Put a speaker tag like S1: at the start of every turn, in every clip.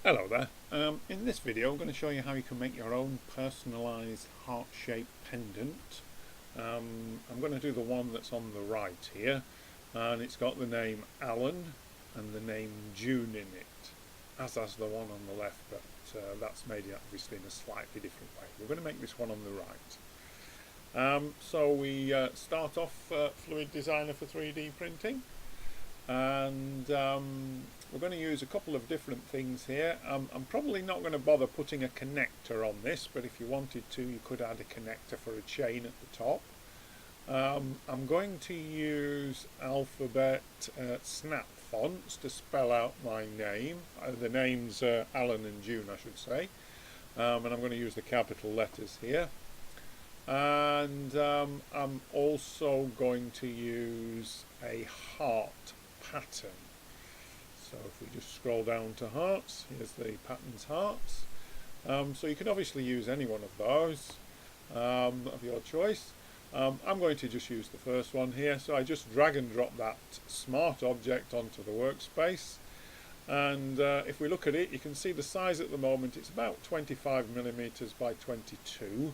S1: Hello there. In this video I'm going to show you how you can make your own personalised heart-shaped pendant. I'm going to do the one that's on the right here, and it's got the name Alan and the name June in it, as has the one on the left, but that's made it obviously in a slightly different way. We're going to make this one on the right. So we start off Fluid Designer for 3D printing, and we're going to use a couple of different things here. I'm probably not going to bother putting a connector on this, but if you wanted to, you could add a connector for a chain at the top. I'm going to use alphabet snap fonts to spell out my name. The name's Alan and June, I should say, and I'm going to use the capital letters here. And I'm also going to use a heart pattern. So if we just scroll down to hearts, here's the pattern's hearts. So you can obviously use any one of those of your choice. I'm going to just use the first one here, so I just drag and drop that smart object onto the workspace, and if we look at it, you can see the size at the moment. It's about 25mm by 22,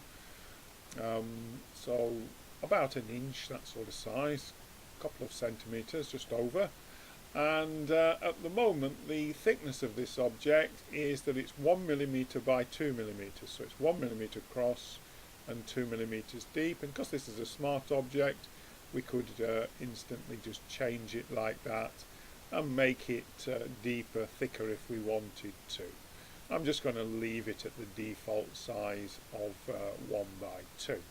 S1: so about an inch, that sort of size, a couple of centimetres just over. And at the moment the thickness of this object is that it's 1mm by 2mm, so it's 1mm across and 2mm deep, and because this is a smart object, we could instantly just change it like that and make it deeper, thicker if we wanted to. I'm just going to leave it at the default size of 1 by 2.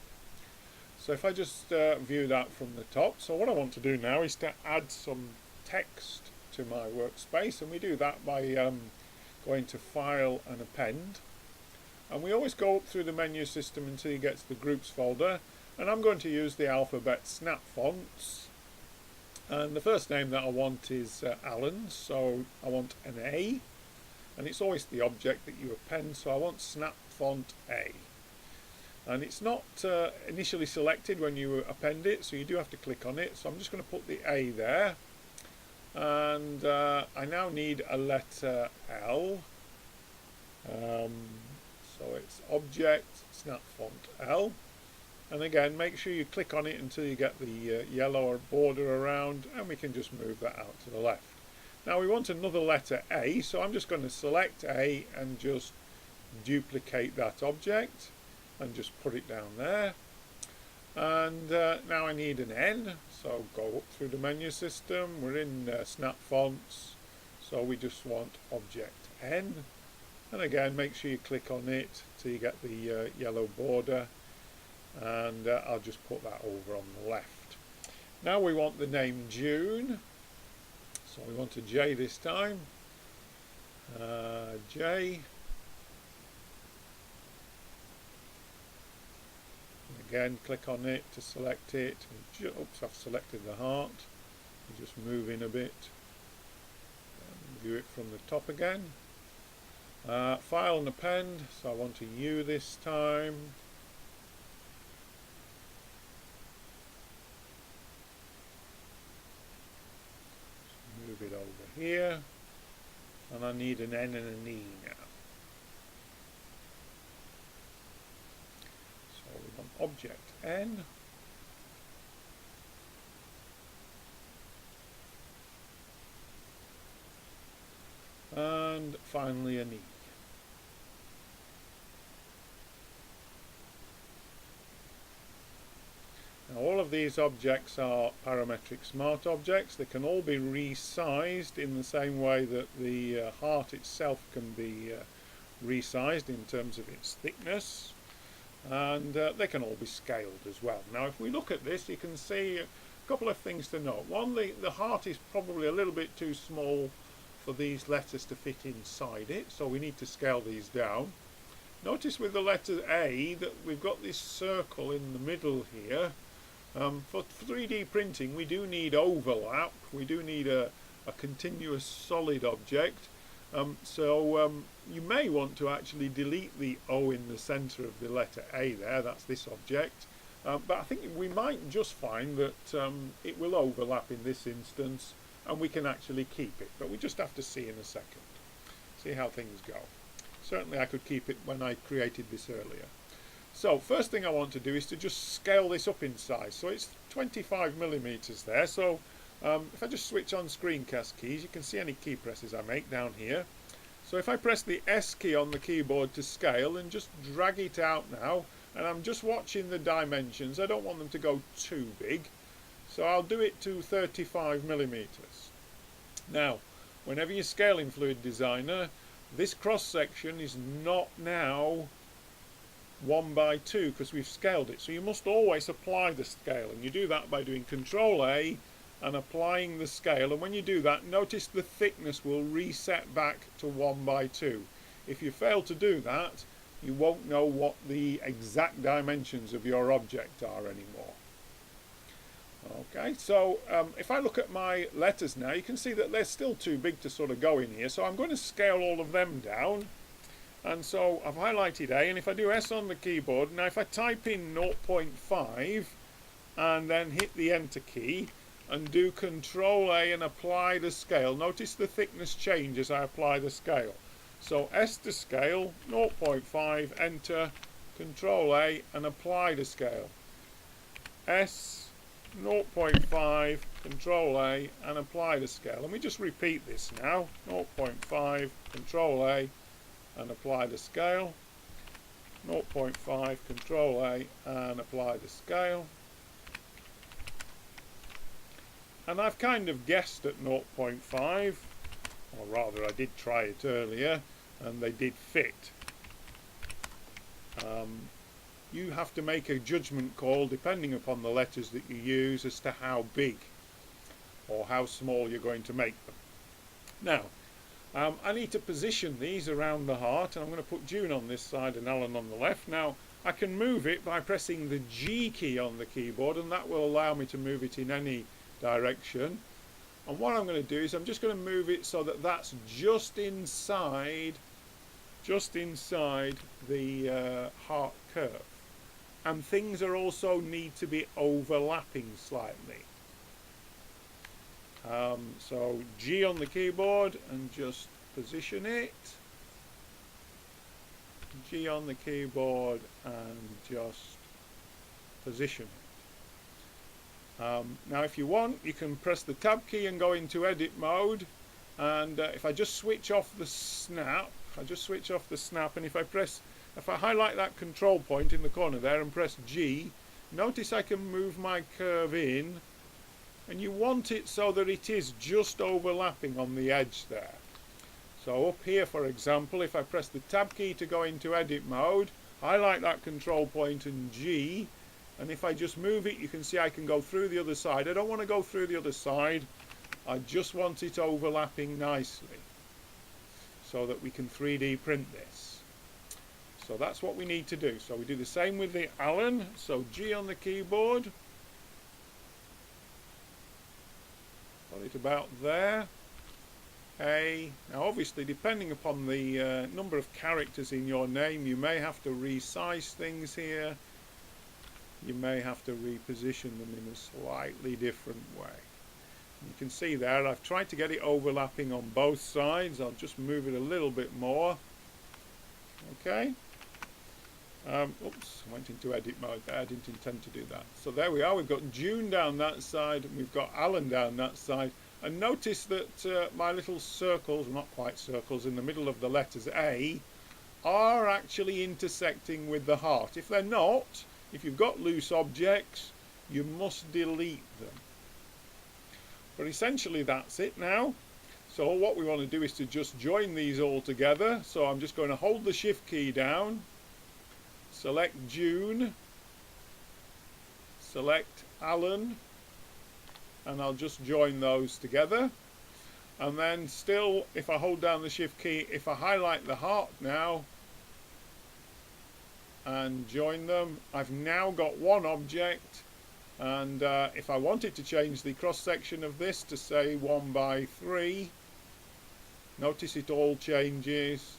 S1: So if I just view that from the top, so what I want to do now is to add some text to my workspace, and we do that by going to File and Append, and we always go up through the menu system until you get to the Groups folder, and I'm going to use the alphabet snap fonts, and the first name that I want is Alan, so I want an A, and it's always the object that you append, so I want snap font A. And it's not initially selected when you append it, so you do have to click on it. So I'm just going to put the A there, and I now need a letter L. So it's object snap font L, and again make sure you click on it until you get the yellow border around, and we can just move that out to the left. Now we want another letter A, so I'm just going to select A and just duplicate that object and just put it down there. And now I need an N, so go up through the menu system. We're in snap fonts, so we just want object N, and again make sure you click on it till you get the yellow border, and I'll just put that over on the left. Now we want the name June, so we want a J this time, J. Again, click on it to select it. Oops, I've selected the heart. You just move in a bit. View it from the top again. File and append. So I want a U this time. Just move it over here. And I need an N and an E now. Object N, and finally an E. Now all of these objects are parametric smart objects. They can all be resized in the same way that the heart itself can be resized in terms of its thickness. And they can all be scaled as well. Now if we look at this, you can see a couple of things to note. One, the heart is probably a little bit too small for these letters to fit inside it, so we need to scale these down. Notice with the letter A that we've got this circle in the middle here. For 3D printing we do need overlap, we do need a continuous solid object. You may want to actually delete the O in the centre of the letter A there, that's this object, but I think we might just find that it will overlap in this instance and we can actually keep it, but we just have to see in a second. See how things go. Certainly I could keep it when I created this earlier. So first thing I want to do is to just scale this up in size. So it's 25mm there. So if I just switch on screencast keys, you can see any key presses I make down here. So if I press the S key on the keyboard to scale and just drag it out now, and I'm just watching the dimensions, I don't want them to go too big, so I'll do it to 35mm. Now, whenever you're scaling Fluid Designer, this cross section is not now 1:2 because we've scaled it, so you must always apply the scale, and you do that by doing Control A and applying the scale, and when you do that, notice the thickness will reset back to 1:2. If you fail to do that, you won't know what the exact dimensions of your object are anymore. Okay, so if I look at my letters now, you can see that they're still too big to sort of go in here, so I'm going to scale all of them down. And so I've highlighted A, and if I do S on the keyboard, now if I type in 0.5 and then hit the enter key and do Control A and apply the scale, notice the thickness change as I apply the scale. So S to scale, 0.5, enter, Control A and apply the scale. S, 0.5, Control A and apply the scale. And we just repeat this now, 0.5, Control A and apply the scale, 0.5, Control A and apply the scale. And I've kind of guessed at 0.5, or rather I did try it earlier and they did fit. You have to make a judgment call depending upon the letters that you use as to how big or how small you're going to make them. Now, I need to position these around the heart, and I'm going to put June on this side and Alan on the left. Now, I can move it by pressing the G key on the keyboard, and that will allow me to move it in any direction. And what I'm going to do is I'm just going to move it so that that's just inside the heart curve. And things are also need to be overlapping slightly. So G on the keyboard and just position it. G on the keyboard and just position it. Now if you want, you can press the tab key and go into edit mode, and if I just switch off the snap, and if I highlight that control point in the corner there and press G, notice I can move my curve in, and you want it so that it is just overlapping on the edge there. So up here, for example, if I press the tab key to go into edit mode, highlight that control point and G, and if I just move it, you can see I can go through the other side. I don't want to go through the other side, I just want it overlapping nicely so that we can 3D print this. So that's what we need to do. So we do the same with the Allen. So G on the keyboard, put it about there. A. Now obviously, depending upon the number of characters in your name, you may have to resize things here. You may have to reposition them in a slightly different way. You can see there I've tried to get it overlapping on both sides. I'll just move it a little bit more. Okay. Oops, I went into edit mode there. I didn't intend to do that. So there we are. We've got June down that side and we've got Alan down that side. And notice that my little circles, well, not quite circles, in the middle of the letters A are actually intersecting with the heart. If they're not, if you've got loose objects, you must delete them. But essentially that's it now. So what we want to do is to just join these all together. So I'm just going to hold the shift key down, select June, select Alan, and I'll just join those together. And then still, if I hold down the shift key, if I highlight the heart now and join them, I've now got one object. And if I wanted to change the cross section of this to say 1/3, notice it all changes,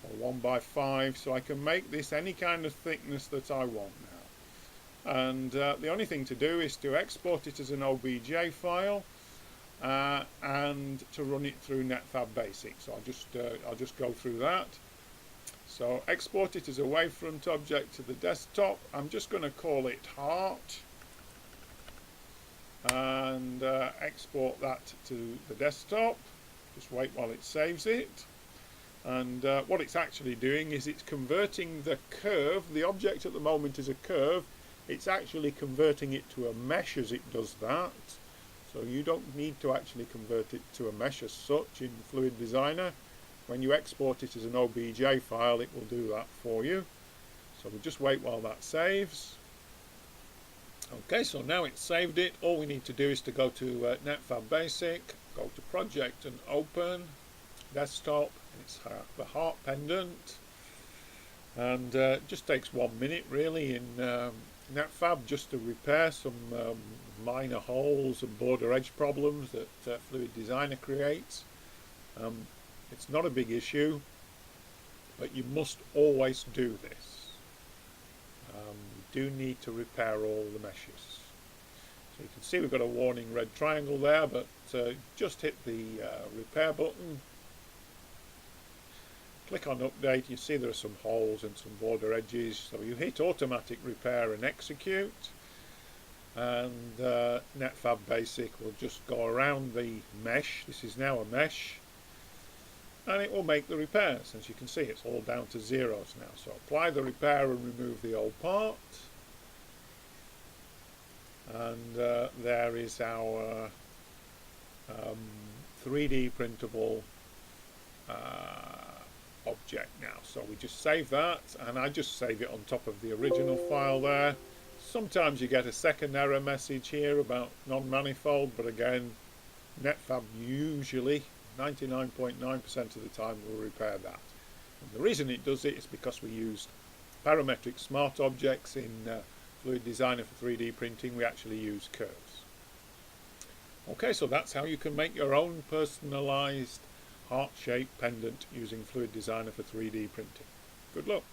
S1: or 1/5, so I can make this any kind of thickness that I want now. And the only thing to do is to export it as an OBJ file, and to run it through NetFab Basic. So I'll just go through that. So export it as a wavefront object to the desktop. I'm just going to call it heart, and export that to the desktop. Just wait while it saves it. And what it's actually doing is it's converting the curve. The object at the moment is a curve. It's actually converting it to a mesh as it does that. So you don't need to actually convert it to a mesh as such in Fluid Designer. When you export it as an OBJ file, it will do that for you. So we'll just wait while that saves. Okay, so now it's saved it. All we need to do is to go to NetFab Basic, go to Project and Open, Desktop, and it's the heart pendant. And it just takes 1 minute really in NetFab just to repair some minor holes and border edge problems that Fluid Designer creates. It's not a big issue, but you must always do this. You do need to repair all the meshes. So you can see we've got a warning red triangle there, but just hit the repair button. Click on update. You see there are some holes and some border edges. So you hit automatic repair and execute. And NetFab Basic will just go around the mesh. This is now a mesh. And it will make the repairs. As you can see, it's all down to zeros now. So apply the repair and remove the old part. And there is our 3D printable object now. So we just save that, and I just save it on top of the original file there. Sometimes you get a second error message here about non-manifold, but again, NetFab usually 99.9% of the time will repair that. And the reason it does it is because we used parametric smart objects in Fluid Designer for 3D printing. We actually use curves. Okay, so that's how you can make your own personalized heart-shaped pendant using Fluid Designer for 3D printing. Good luck.